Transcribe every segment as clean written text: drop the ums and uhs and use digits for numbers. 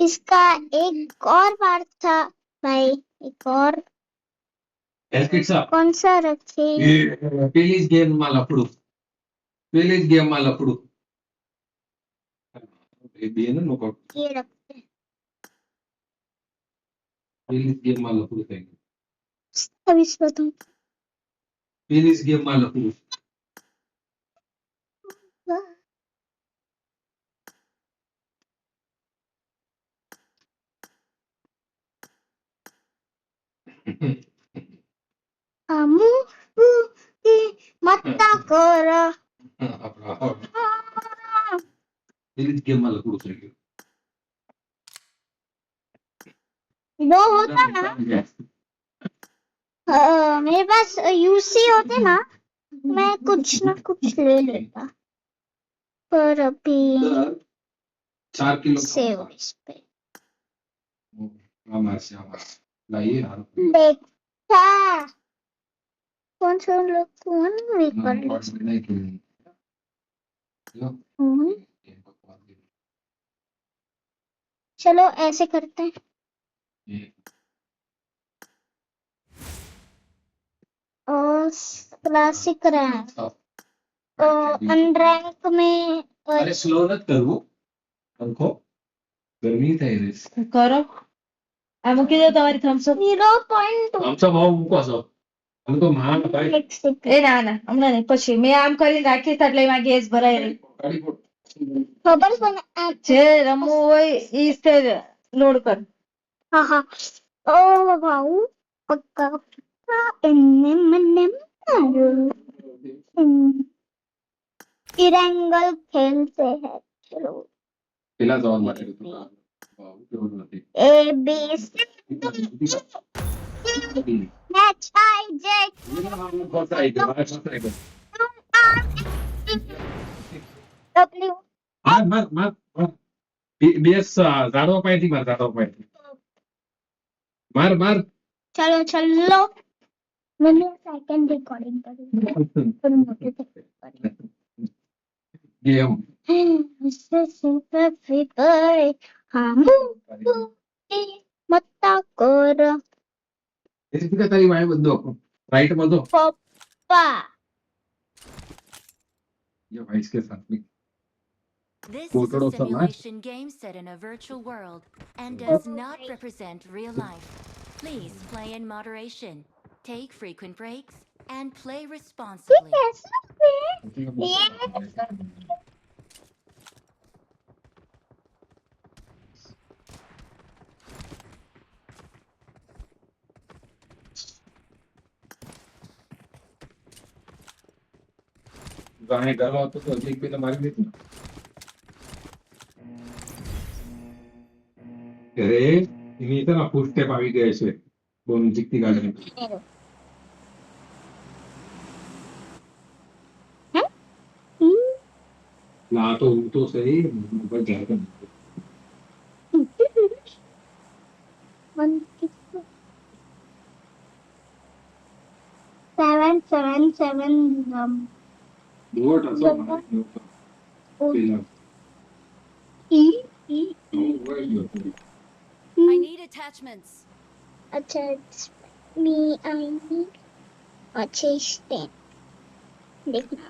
इसका एक और बार था भाई, एक और कौन सा रखे? प्लीज गेम मालప్పుడు प्लीज गेम मालప్పుడు ये ना नो ये रखते हैं। प्लीज गेम मालప్పుడు अब इस बताऊं प्लीज गेम मालప్పుడు kamu mata kora please game मालప్పుడు दो होता ना। मेरे पास यूसी होते ना, मैं कुछ ना कुछ ले लेता, पर अभी 4 किलो सेव इस पे लाइए देखा कौन सा लोग कौन रिकॉर्ड चलो ऐसे करते हैं और क्लासिक रैंक तो अनरैंक में अरे स्लो मत करो हमको गर्मी થાય રે કરો આ મૂકી દો તમારી થમ્સ અપ 0.2 हमचा भाव મૂકો છો हमको महान भाई એ ના ના હમણાં નહીં પછી મેં આમ કરીને રાખી હતા એટલે એમાં ગેસ ભરાઈ રહી गाड़ी को खबर सुन જે રમવું હોય ઈ જ લોડ કર हाँ हाँ ओ भाऊ पक्का एनएम इरेंगल खेलते हैं चलो પેલા જવાન માટે ભાવ કેવો નથી A B C match I J W मार मार मार मार बीएस जाडवा पाहिजे मार जाडवा पाहिजे मार मार चलो चलो मैंने सेकंड रिकॉर्डिंग करी गेम मत्ता कर इसकी का तारी वाय बंदो राइट बंदो पप्पा ये भाई इसके साथ में This is Photo a of some simulation game set in a virtual world and does not represent real life. Please play in moderation, take frequent breaks, and play responsibly. गाने गरम होतो तो एक पे तो मारी देती अरे इन्हीं तो ना पुश टेप આવી ગયે છે બોન જીકતી ગાડી ના તો સही पर जाएगा 777 बोट असो मारी पेला ई I need attachments. attach me I need purchase 10 देखना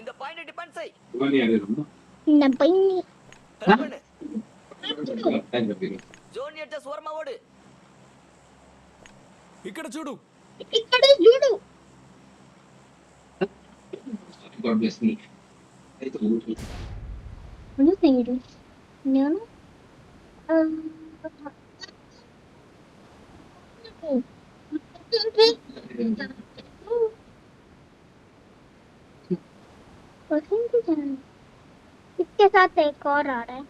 இந்த பாயிண்ட் டிபெண்ட் செய் कोनी आ रे ना नब्बे జోన్ ఎడ్జ స్వర్మ ఓడు ఇక్కడ చూడు ఇక్కడ చూడు God bless me అయితే Ano sa'yo? Ano? इसके साथ एक और आ रहा है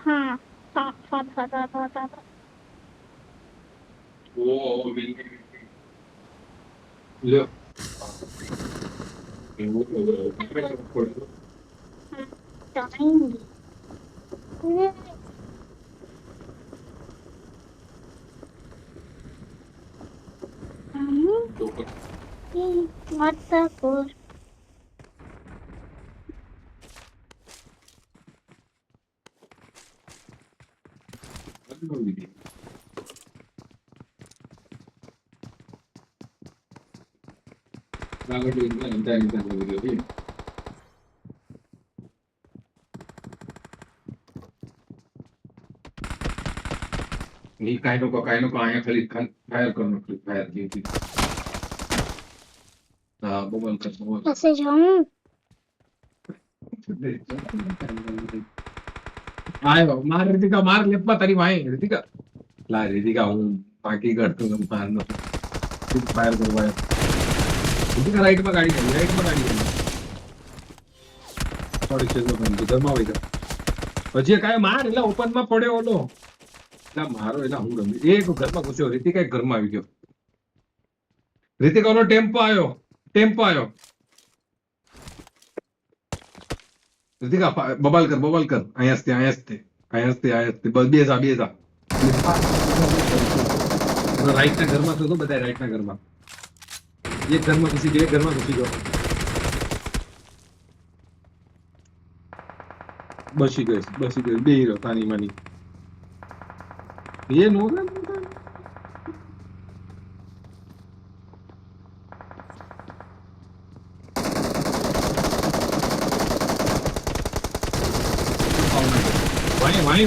हाँ था ओ मिल गई ले जाएंगे ऊपर माता को काय नको आया खाली फायर करो खाली फायर की हाँ बबल कर कैसे जाऊं? आए बाबा मार रितिका मार लेप्पा तारी माए रितिका ला रितिका हूँ बाकी करतो हम मारनो फायर करो फायर रितिका राइट में गाड़ी चली થોડી છે તો ગરમાવી દે પછી કાંઈ માર એટલે ઓપન માં પડ્યો ઓલો એટલે મારો એટલે હું ગમે એક ઘરમાં ઘૂસ્યો રીતિકા એક ઘરમાં આવી ગયો રીતિકાનો ટેમ્પો આવ્યો રીતિકા બબાલ કર અહીંયા બસ બે જા રાઈટ ના ઘરમાં તો બધા રાઈટ ના ઘરમાં એક ઘરમાં ઘૂસી ગયો બસી ગઈ બે રહ્યો તાની માની એ નો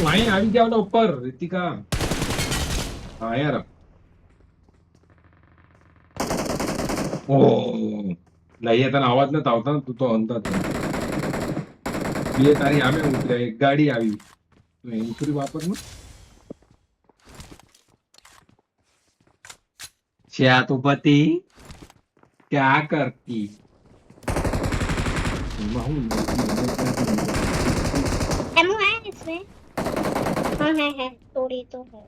વાઈ આવી ગયા ઓલા ઉપર રીતિકા હા યાર ઓ લઈએ તને અવાજ નથી આવતા ને તું તો અંતર બે તારી આમે ઉતર્યા એક ગાડી આવી તો એ ઉતરી વાપર ને क्या तो पति क्या करती एमओ है इसमें? हाँ है थोड़ी तो है।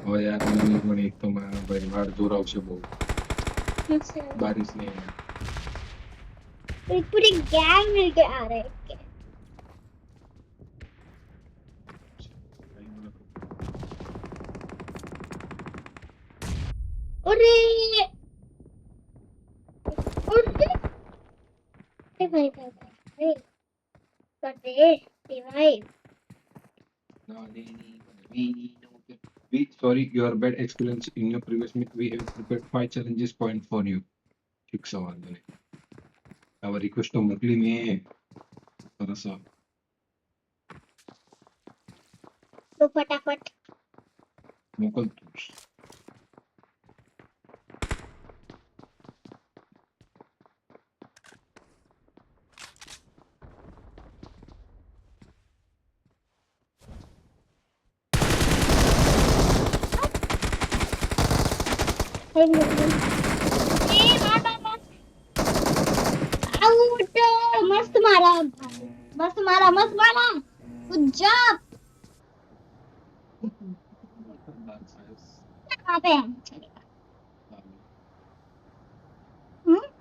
और यार मैंने પણ એક તો મારા ભાઈ વાળ દોરાવશે બહુ बारिश नहीं है एक पूरी गैंग मिलके आ रहे हैं क्या? अरे भाई भाई We sorry your bad experience in your previous meet. We have prepared 5 challenges point for you. ठीक सवाल मैंने अब रिक्वेस्ट तो मोकली में थोड़ा सा तो फटाफट मोकल तू मस्त मारा गुड जॉब कहाँ पे है चलेगा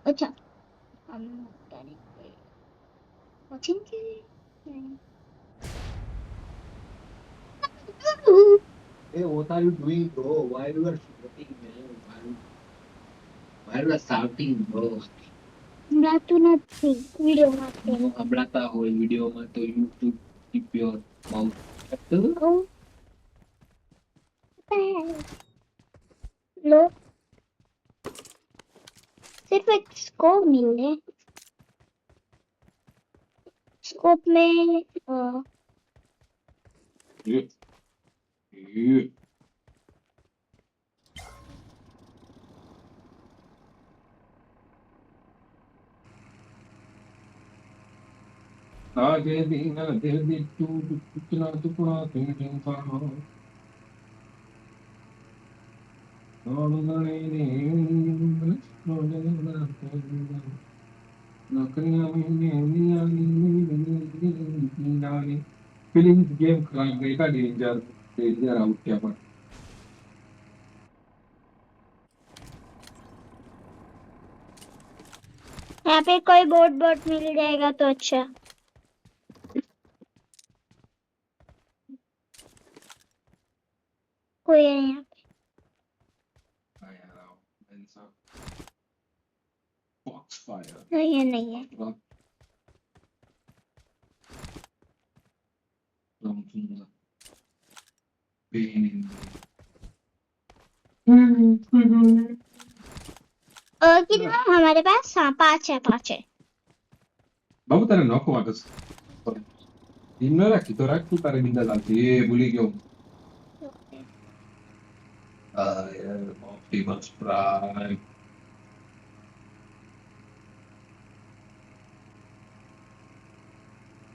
अच्छा हम करेंगे पहुंचेंगे Hey, what are you doing, bro? Why you are shouting, man? Why you are shouting, bro? સંભળાતું નથી વિડીયોમાં હમણાં હોય વિડીયોમાં તો YouTube keep your mouth shut. लो सिर्फ एक स्कोप मिले स्कोप में ये आगे दीना दिल दी टुकड़ा टुकड़ा तेरे पाओ नौगणे ने नौकरियां में नियानी फीलिंग गेम खराब गई का डेंजर आउट क्या पर यहाँ पे कोई बोट मिल जाएगा तो अच्छा कोई है यहाँ Ah, yeah. And so, Foxfire. नहीं है नहीं है Something pain in कितना हमारे पास? हाँ 5 है 5 है बाबू तारे नॉक वागस इन्नो राखी तो राख तू तारे बिंदा लाती ये भूली गयो यार ऑप्टिमस प्राइम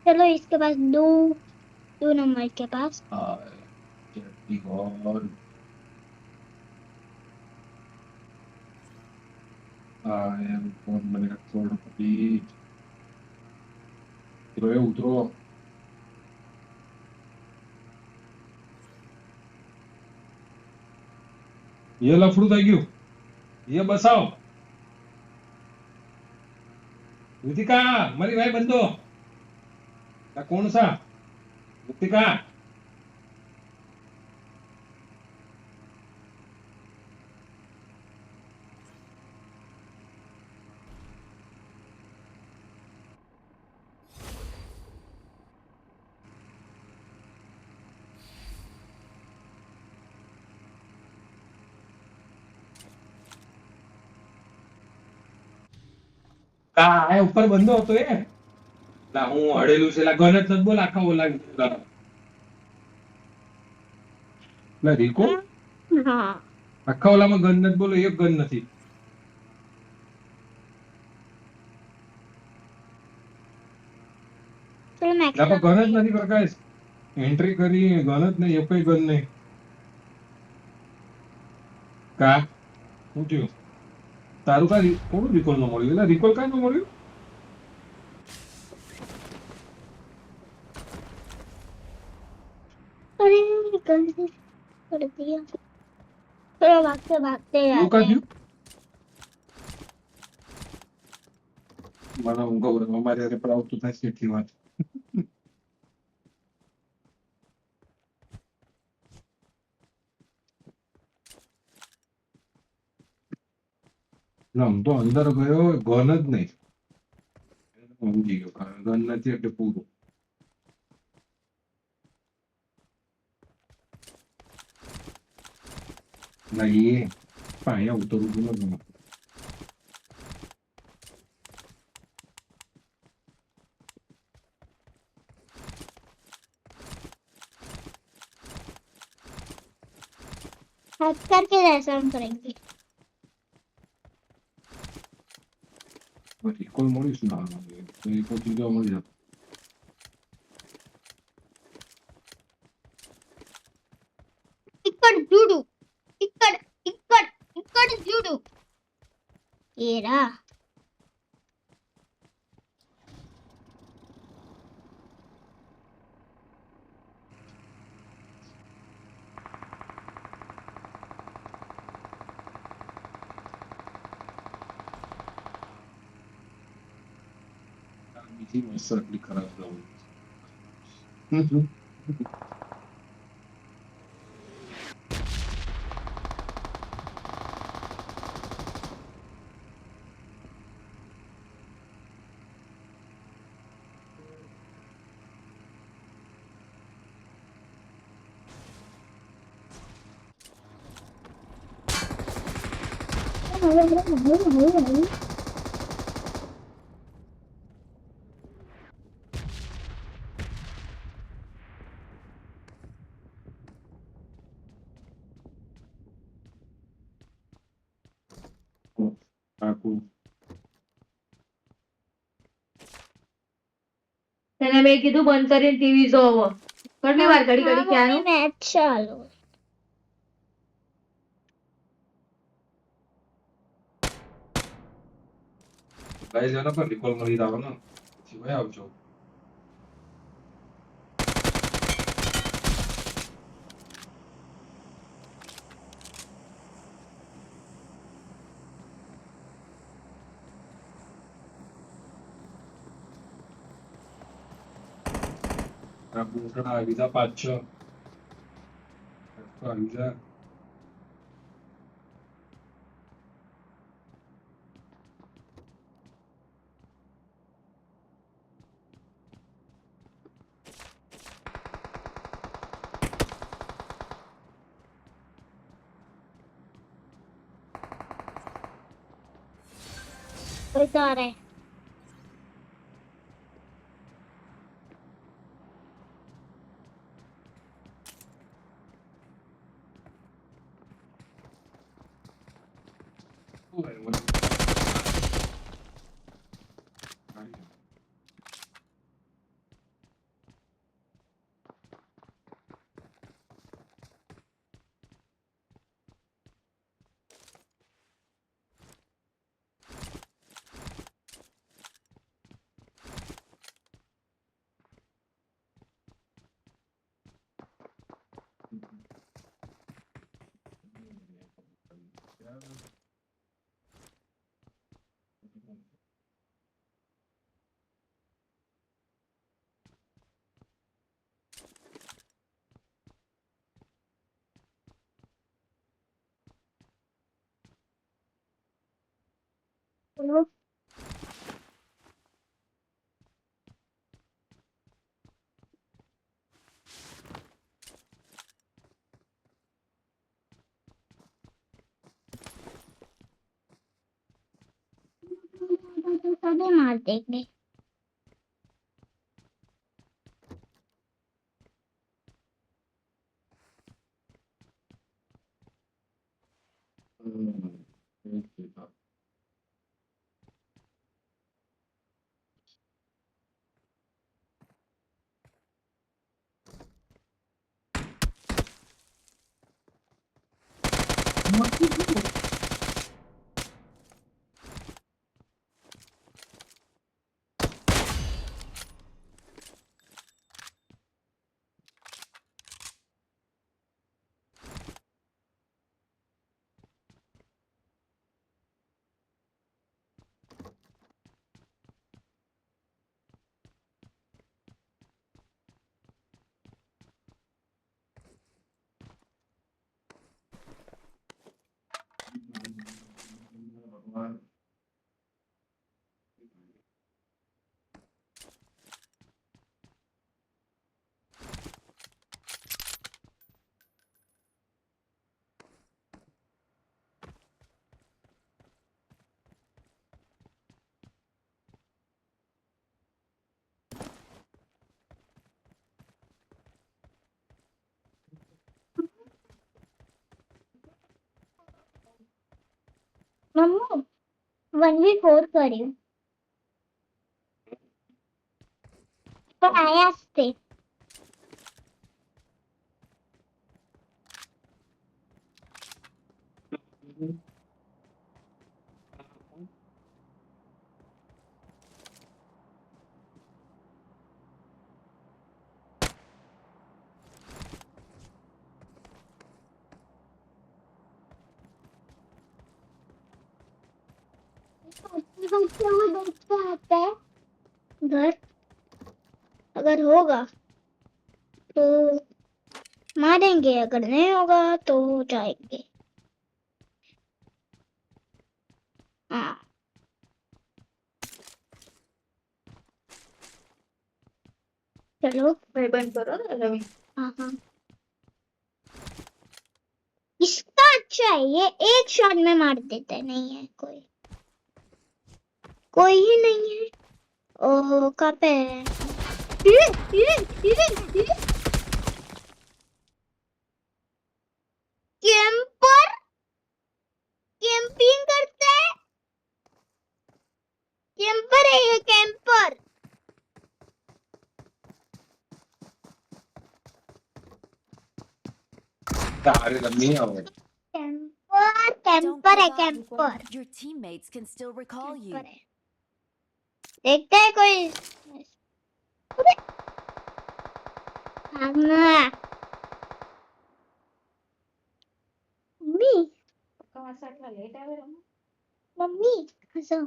चलो इसके पास दो नंबर के पास जल्दी गॉड आई एम कौन बनेगा करोड़पति उतरो ये लफड़ू થઈ ગયું ये બસાવ ऋतिका મારી ભાઈ બંધો આ કોણ સા ऋतिका આ ઉપર બંધો હતો એ લા હું અડેલું છે લા ગન જ નથી બોલ આખા ઓલા લા રીકો हाँ આખા ઓલામાં ગન નથી બોલો એક ગન નથી चलो मैं લા પણ ગન જ નથી પ્રકાશ એન્ટ્રી કરી ગન જ નહીં એક ગન નહીં કા શું થયું તારું કા કોનું રિકોલ ન મળ્યું એટલે રિકોલ કા ન મળ્યું अरे गलती कर दिया चलो भागते भागते એવું आते કા हैं થયું મને ઊંઘ આવે અમારે હારે પર આવતું થાય છે એટલી વાત ના હું તો અંદર ગયો ગન જ નહીં સમજી ગયો ગન નથી એટલે પૂરું ના એ પણ અહીંયા ઉતરવું નથી हाथ करके ऐसा हम करेंगे રિકોલ મળીશ ના રિકોલ સીધો મળી જાય इकड़ जुडू इकड़ इकड़ इकड़ जुडू ये रहा બીજી મસ્ત આટલી ખરાબ લાવું આખું તેને મેં કીધું બંધ કરીને ટીવી જોવો કેટલી વાર ઘડી ઘડી ક્યાંનું मैच चालू ગાઈસ એના પર રિકોલ મળી જાવ ને પછી ભાઈ આવજો આ બૂટડા આવી જા 5-6 समझा कोई तो आ रहा है। चलो सभी मार देंगे। मम्मू 1v4 કર્યું પણ આયા જ તે वो देखते आता है घर अगर होगा तो मारेंगे अगर नहीं होगा तो जाएंगे हाँ चलो ભાઈ બંધ કરો ને રવિ. हाँ हाँ इसका अच्छा है ये एक शॉट में मार देता है नहीं है कोई कोई ही नहीं है ओह कहाँ पे है कैंपर कैंपिंग करते हैं कैंपर है ये कैंपर तारे लम्बी आओ कैंपर Don't कैंपर है give up. Camper Your teammates can still recall you. Camper है देखते हैं कोई अरे भागना मम्मी કવાસ આટલા લેટ આવે રમવા? मम्मी हंसो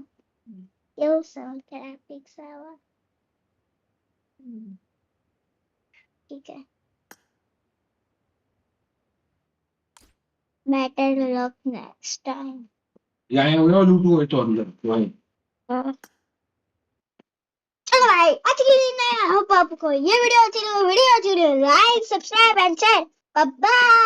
કેવું સાઉન્ડ ગ્રાફિક્સ આવા ठीक है better luck next time. यहाँ वो लूटू है तो अंदर वहीं चलो भाई, आज के लिए मैं होप आपको ये वीडियो अच्छी लगी, like subscribe and share. Bye bye.